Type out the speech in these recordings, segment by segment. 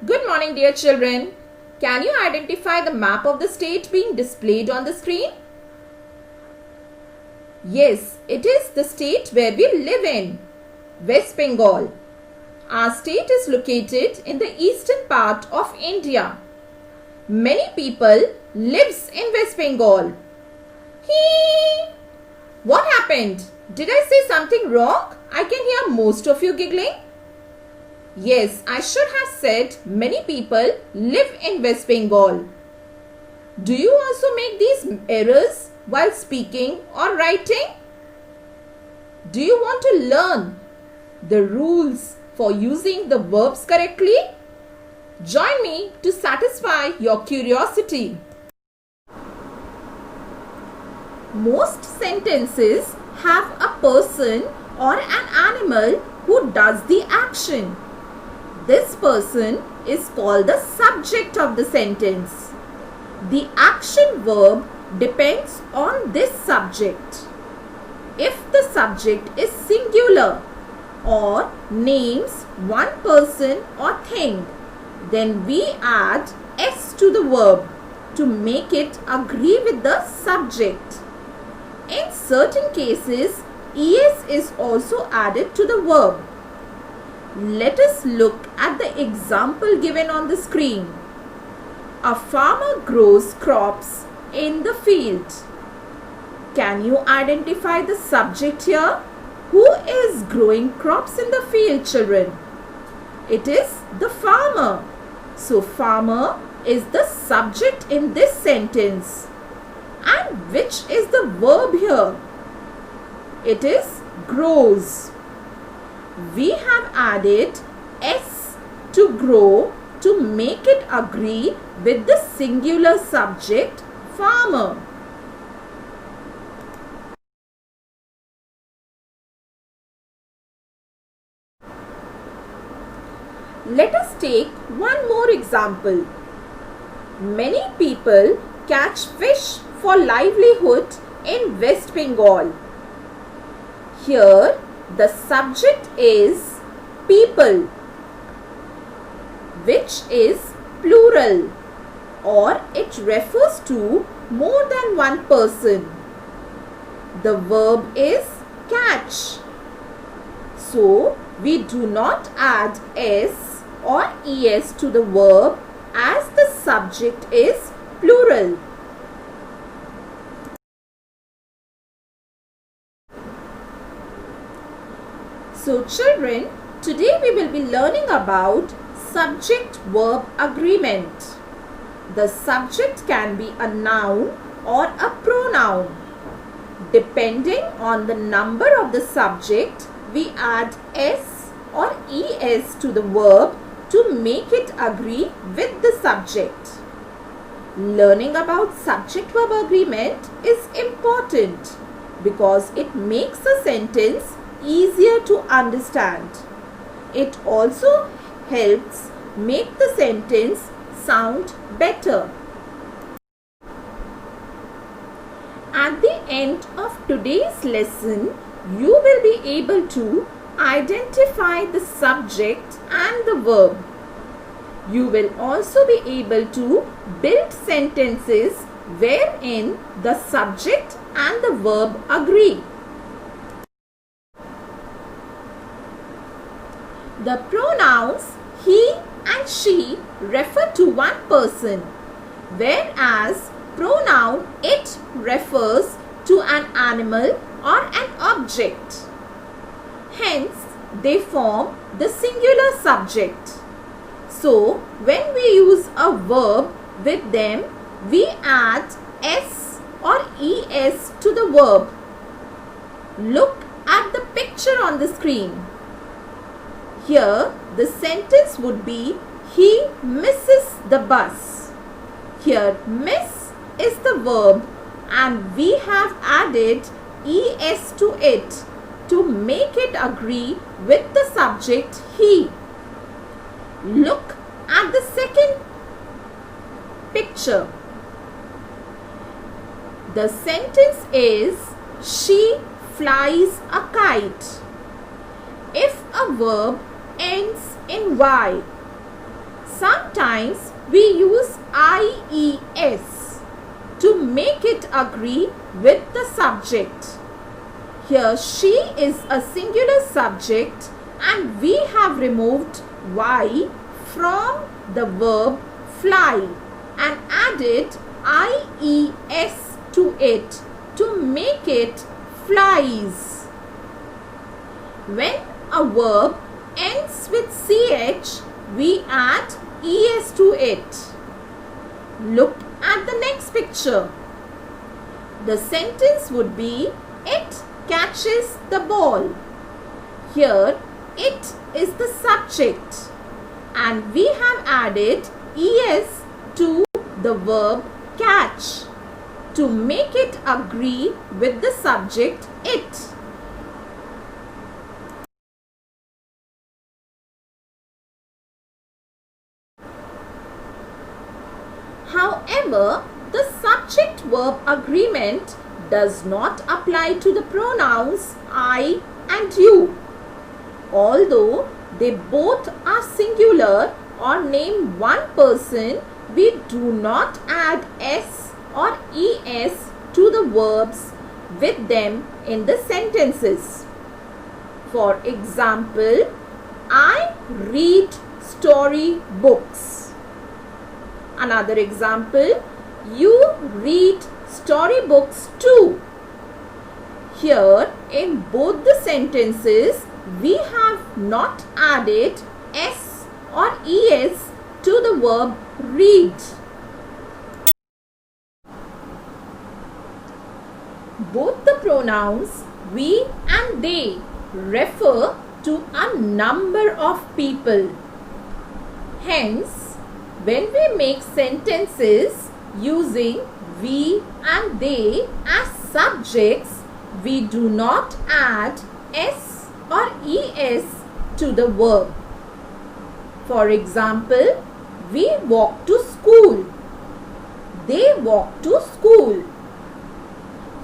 Good morning, dear children. Can you identify the map of the state being displayed on the screen? Yes, it is the state where we live in, West Bengal. Our state is located in the eastern part of India. Many people lives in West Bengal. Hee! What happened? Did I say something wrong? I can hear most of you giggling. Yes, I should have said many people live in West Bengal. Do you also make these errors while speaking or writing? Do you want to learn the rules for using the verbs correctly? Join me to satisfy your curiosity. Most sentences have a person or an animal who does the action. This person is called the subject of the sentence. The action verb depends on this subject. If the subject is singular or names one person or thing, then we add s to the verb to make it agree with the subject. In certain cases, es is also added to the verb. Let us look at the example given on the screen. A farmer grows crops in the field. Can you identify the subject here? Who is growing crops in the field, children? It is the farmer. So, farmer is the subject in this sentence. And which is the verb here? It is grows. We have added s to grow to make it agree with the singular subject farmer. Let us take one more example. Many people catch fish for livelihood in West Bengal. Here, the subject is people, which is plural, or it refers to more than one person. The verb is catch. So, we do not add s or es to the verb as the subject is plural. So children, today we will be learning about subject-verb agreement. The subject can be a noun or a pronoun. Depending on the number of the subject, we add s or es to the verb to make it agree with the subject. Learning about subject-verb agreement is important because it makes a sentence easier to understand. It also helps make the sentence sound better. At the end of today's lesson, you will be able to identify the subject and the verb. You will also be able to build sentences wherein the subject and the verb agree. The pronouns he and she refer to one person, whereas pronoun it refers to an animal or an object. Hence, they form the singular subject. So, when we use a verb with them, we add s or es to the verb. Look at the picture on the screen. Here, the sentence would be, he misses the bus. Here, miss is the verb and we have added es to it to make it agree with the subject he. Look at the second picture. The sentence is, she flies a kite. If a verb ends in y, Sometimes we use IES to make it agree with the subject. Here she is a singular subject and we have removed Y from the verb fly and added IES to it to make it flies. When a verb ends with CH, we add ES to it. Look at the next picture. The sentence would be, it catches the ball. Here, it is the subject and we have added ES to the verb catch to make it agree with the subject it. However, the subject-verb agreement does not apply to the pronouns I and you. Although they both are singular or name one person, we do not add S or ES to the verbs with them in the sentences. For example, I read story books. Another example, you read storybooks too. Here in both the sentences, we have not added S or ES to the verb read. Both the pronouns we and they refer to a number of people. Hence, when we make sentences using we and they as subjects, we do not add S or ES to the verb. For example, we walk to school. They walk to school.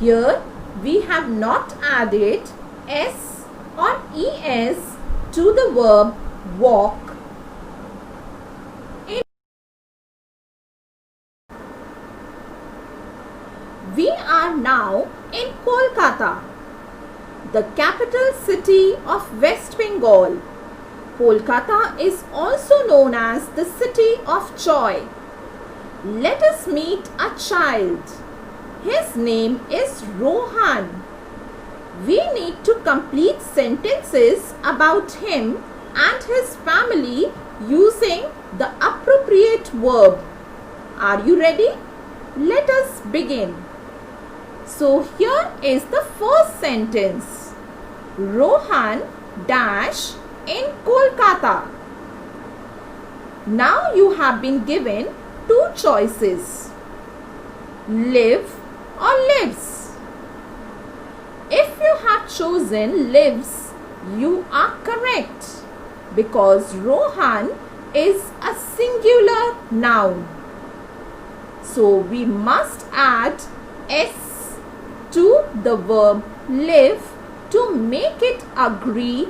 Here we have not added S or ES to the verb walk. We are now in Kolkata, the capital city of West Bengal. Kolkata is also known as the city of joy. Let us meet a child. His name is Rohan. We need to complete sentences about him and his family using the appropriate verb. Are you ready? Let us begin. So here is the first sentence. Rohan dash in Kolkata. Now you have been given two choices. Live or lives. If you have chosen lives, you are correct because Rohan is a singular noun. So we must add S to the verb live to make it agree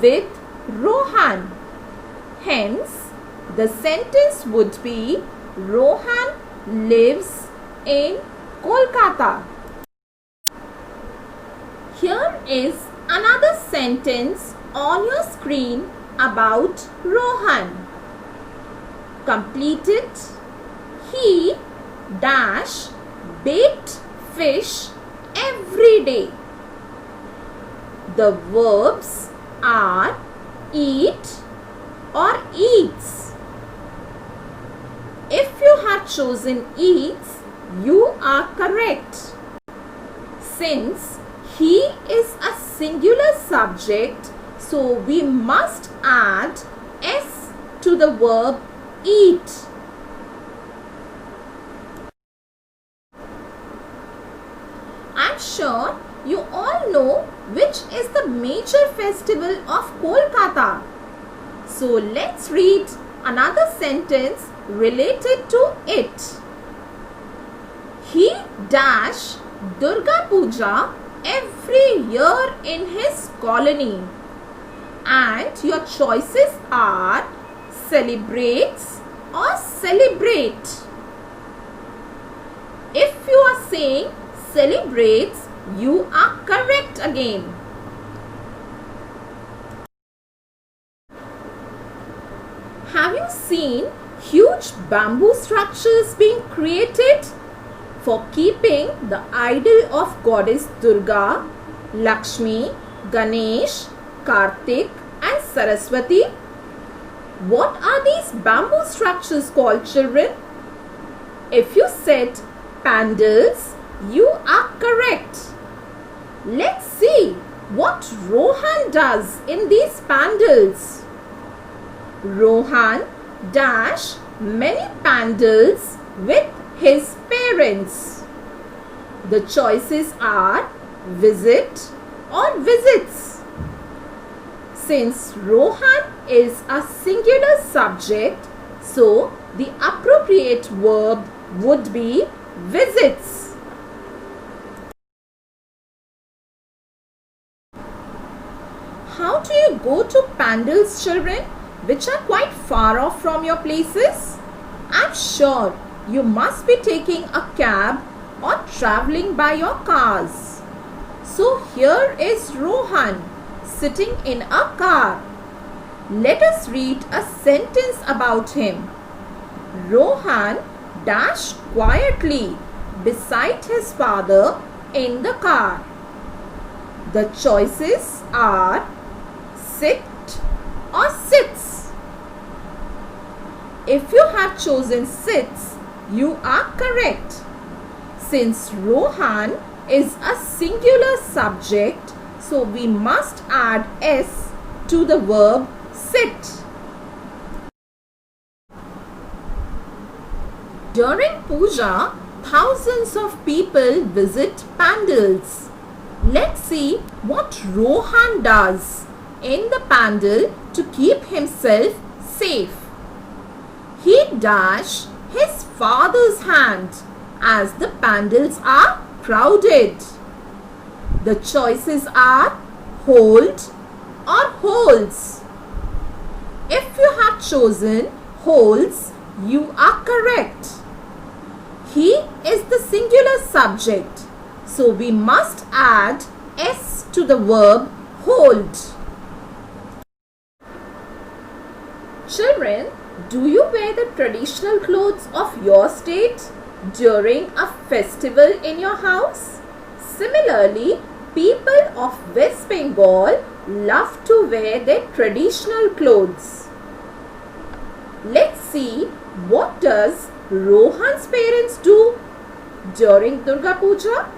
with Rohan. Hence, the sentence would be Rohan lives in Kolkata. Here is another sentence on your screen about Rohan. Complete it. He dash baked fish every day. The verbs are eat or eats. If you have chosen eats, you are correct. Since he is a singular subject, so we must add S to the verb eat. I'm sure you all know which is the major festival of Kolkata. So let's read another sentence related to it. He dash Durga Puja every year in his colony. And your choices are celebrates or celebrate? If you are saying celebrates, you are correct again. Have you seen huge bamboo structures being created for keeping the idol of goddess Durga, Lakshmi, Ganesh, Kartik and Saraswati? What are these bamboo structures called, children? If you said pandals, you are correct. Let's see what Rohan does in these pandals. Rohan dash many pandals with his parents. The choices are visit or visits. Since Rohan is a singular subject, so the appropriate verb would be visits. How do you go to pandals, children, which are quite far off from your places? I'm sure you must be taking a cab or traveling by your cars. So here is Rohan sitting in a car. Let us read a sentence about him. Rohan dashed quietly beside his father in the car. The choices are sit or sits. If you have chosen sits, you are correct. Since Rohan is a singular subject, so we must add s to the verb sit. During puja, thousands of people visit pandals. Let's see what Rohan does in the pandal to keep himself safe. He dashed his father's hand as the pandals are crowded. The choices are hold or holds. If you have chosen holds, you are correct. He is the singular subject, so we must add s to the verb hold. Children, do you wear the traditional clothes of your state during a festival in your house? Similarly, people of West Bengal love to wear their traditional clothes. Let's see, what does Rohan's parents do during Durga Puja?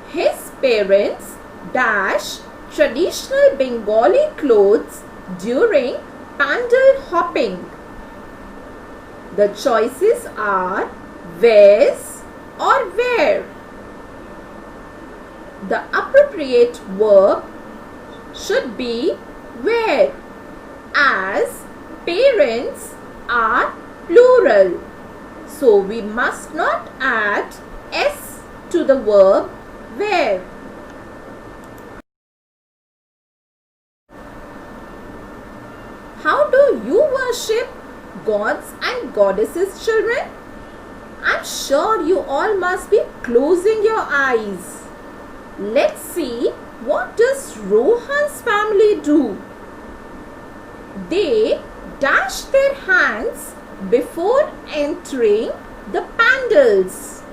His parents dash traditional Bengali clothes during pandal hopping. The choices are wears or wear. The appropriate verb should be wear, as parents are plural. So we must not add s to the verb wear. How do you worship gods and goddesses, children? I'm sure you all must be closing your eyes. Let's see, what does Rohan's family do? They dash their hands before entering the pandals.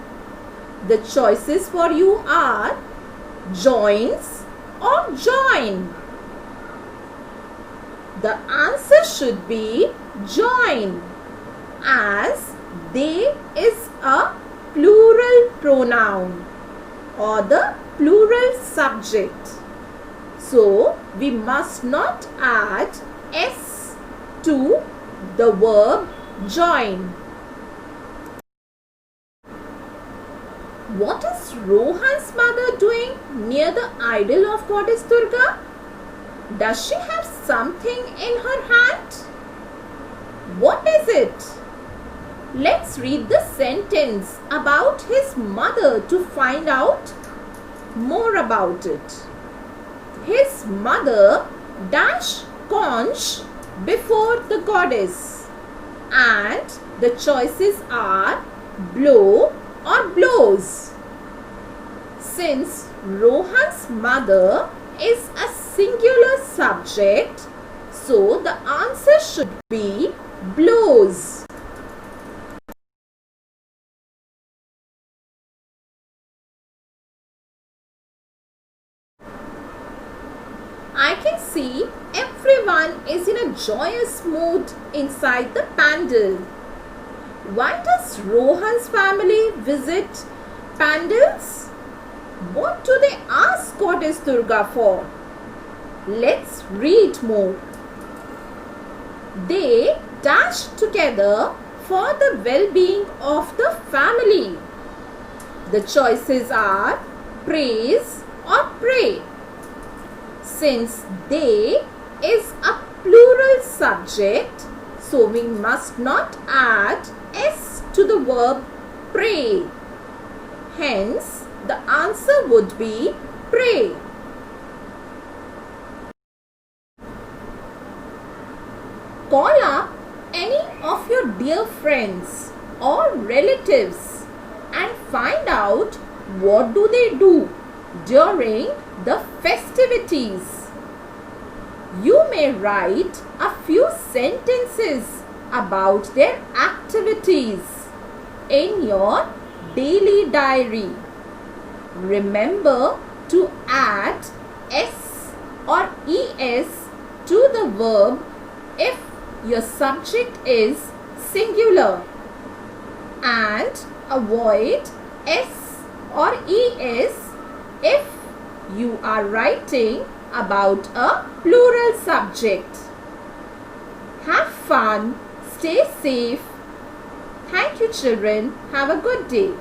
The choices for you are joins or join. The answer should be join, as they is a plural pronoun or the plural subject. So we must not add s to the verb join. What is Rohan's mother doing near the idol of goddess Durga? Does she have something in her hand? What is it? Let's read the sentence about his mother to find out more about it. His mother dash conch before the goddess. And the choices are blow or blows. Since Rohan's mother is a singular subject, so the answer should be blows. I can see everyone is in a joyous mood inside the pandal. Why does Rohan's family visit pandals? What do they ask Goddess Durga for? Let's read more. They dash together for the well-being of the family. The choices are praise or pray. Since they is a plural subject, so we must not add s to the verb pray. Hence, the answer would be pray. Call up any of your dear friends or relatives and find out what do they do during the festivities. You may write a few sentences about their activities in your daily diary. Remember to add s or es to the verb if your subject is singular, and avoid s or es if you are writing about a plural subject. Have fun, stay safe. Thank you, children. Have a good day.